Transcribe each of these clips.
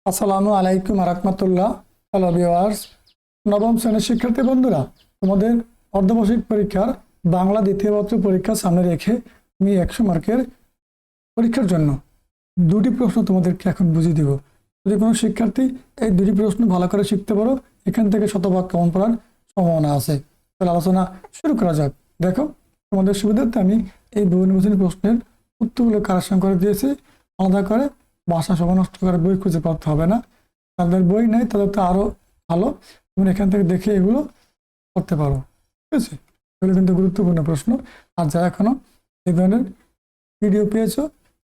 আসসালামু আলাইকুম রাহমাতুল্লাহ। হ্যালো ভিউয়ার্স, নবম শ্রেণীর শিক্ষার্থী বন্ধুরা, তোমাদের অর্ধবার্ষিক পরীক্ষার বাংলা দ্বিতীয় পত্র পরীক্ষা সামনে রেখে আমি 100 মার্কের পরীক্ষার জন্য দুটি প্রশ্ন তোমাদেরকে এখন বুঝিয়ে দিব। যদি কোনো শিক্ষার্থী এই দুটি প্রশ্ন ভালো করে শিখতে পারো, এখান থেকে শতভাগ কমন পড়ার সম্ভাবনা আছে। তাহলে আলোচনা শুরু করা যাক। দেখো, তোমাদের সুবিধার্থে আমি এই বহুনির্বাচনী প্রশ্নের উত্তরগুলো কারেকশন করে দিয়েছি। আলাদা করে ভাষা সময় নষ্ট করে বই খুঁজে পাতে হবে না। তাদের বই নেই, তাদের তো আরও ভালো, তুমি এখান থেকে দেখে এগুলো করতে পারো। ঠিক আছে, এগুলো কিন্তু গুরুত্বপূর্ণ প্রশ্ন। আর যারা এখনো এই ধরনের ভিডিও পেয়েছো,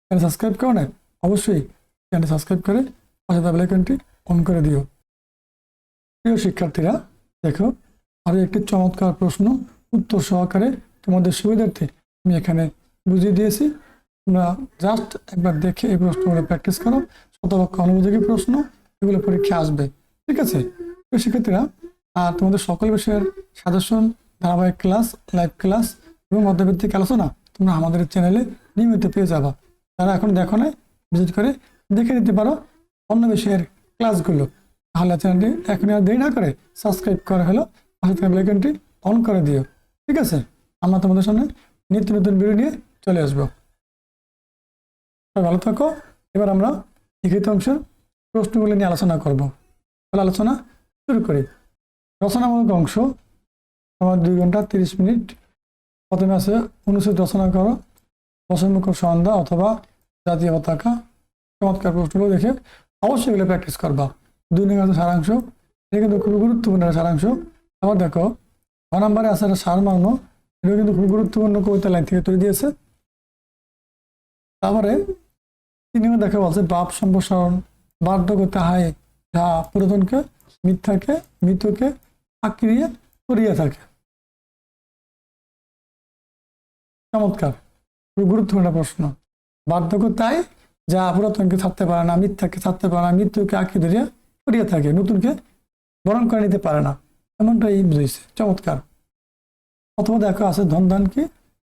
চ্যানেল সাবস্ক্রাইব করো না, অবশ্যই চ্যানেল সাবস্ক্রাইব করে পাশে থাকা বেল আইকনটি অন করে দিও। প্রিয় শিক্ষার্থীরা, দেখো, আরও একটি চমৎকার প্রশ্ন উত্তর সহকারে তোমাদের সুবিধার্থে আমি এখানে বুঝিয়ে দিয়েছি। তোমরা জাস্ট একবার দেখে এই প্রশ্নগুলো প্র্যাকটিস করো। শতপক্ষ অনুপযোগী প্রশ্ন, এগুলো পরীক্ষা আসবে। ঠিক আছে প্রিয় শিক্ষার্থীরা, আর তোমাদের সকল বিষয়ের সাজেশন, ধারাবাহিক ক্লাস, লাইভ ক্লাস এবং মধ্যভিত্তিক আলোচনা তোমরা আমাদের চ্যানেলে নিয়মিত পেয়ে যাবা। যারা এখন দেখো না, ভিজিট করে দেখে নিতে পারো অন্য বিষয়ের ক্লাসগুলো। তাহলে চ্যানেলটি এখন আর দেরি না করে সাবস্ক্রাইব করা হলো, পাশে থাকা বেল আইকনটি অন করে দিও। ঠিক আছে, আমরা তোমাদের সামনে নিত্য নতুন ভিডিও নিয়ে চলে আসবো। ভালো থাকো। এবার আমরা লিখিত অংশের প্রশ্নগুলি নিয়ে আলোচনা করব। তাহলে আলোচনা শুরু করি। রচনামূলক অংশ, আমার 2 ঘন্টা 30 মিনিট। প্রথমে আছে অনুচ্ছেদ রচনা করো, বসন্মুখ সন্ধ্যা অথবা জাতীয় পতাকা। চমৎকার প্রশ্নগুলো দেখে অবশ্যই এগুলো প্র্যাকটিস করবা। 2 নম্বর আছে সারাংশ, এটা কিন্তু খুব গুরুত্বপূর্ণ একটা সারাংশ। আবার দেখো, 9 নম্বরে আছে একটা সারমর্ম, এটা কিন্তু খুব গুরুত্বপূর্ণ কবিতা লাইন থেকে তুলে দিয়েছে। তারপরে 3 নম্বর দেখা বলছে বাপ সম্প্রসারণ, বার্ধক্য তাহাই যা পুরাতনকে মিথ্যাকে মৃতকে আক্রিয়া করিয়া থাকে। চমৎকার, খুব গুরুত্বপূর্ণ প্রশ্ন। বার্ধক্য তাই যা পুরাতনকে ছাড়তে পারে না, মিথ্যাকে ছাড়তে পারে না, মৃত্যুকে আঁকড়ে ধরিয়া করিয়া থাকে, নতুনকে বরণ করে নিতে পারে না, এমনটাই বুঝেছে। চমৎকার। অথবা দেখো আছে ধন ধান কি,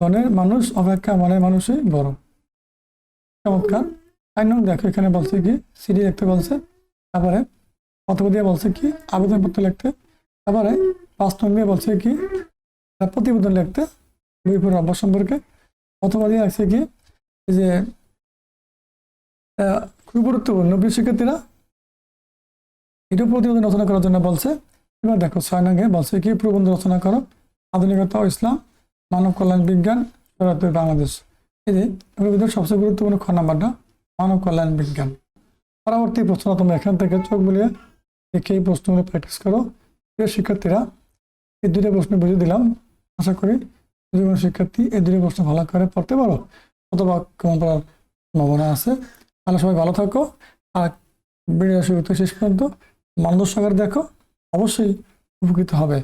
ধনের মানুষ অপেক্ষা মনের মানুষই বড়। চমৎকার। 4 নম্বর দেখো, এখানে বলছে কি সিডি লিখতে বলছে, তারপরে অথবা দিয়ে বলছে কি আবেদনপত্র লিখতে, তারপরে 5 নম্বর দিয়ে বলছে কি প্রতিবেদন লিখতে বই পড়ার অভ্যাস সম্পর্কে, অথবা দিয়ে আছে কি যে খুব গুরুত্বপূর্ণ প্রিয় শিক্ষার্থীরা, এটা প্রতিবেদন রচনা করার জন্য বলছে। এবার দেখো 6 নম্বরে বলছে কি প্রবন্ধ রচনা করো, আধুনিকতা ও ইসলাম, মানব কল্যাণ বিজ্ঞান, বাংলাদেশ। এই যে এর ভিতরে সবচেয়ে গুরুত্বপূর্ণ খ নাম্বারটা, মানব কল্যাণ বিজ্ঞান। পরবর্তী প্রশ্ন তোমরা এখান থেকে চোখ বুলিয়ে দেখে এই প্রশ্নগুলো প্র্যাকটিস করো। প্রিয় শিক্ষার্থীরা, এই 2টা প্রশ্ন বুঝিয়ে দিলাম। আশা করি যদি কোনো শিক্ষার্থী এই 2টা প্রশ্ন ভালো করে পড়তে পারো, অথবা কমন পড়ার সম্ভাবনা আছে। তাহলে সবাই ভালো থাকো। আর ভিডিও শুরু থেকে শেষ পর্যন্ত মনোযোগ সহকারে দেখো, অবশ্যই উপকৃত হবে।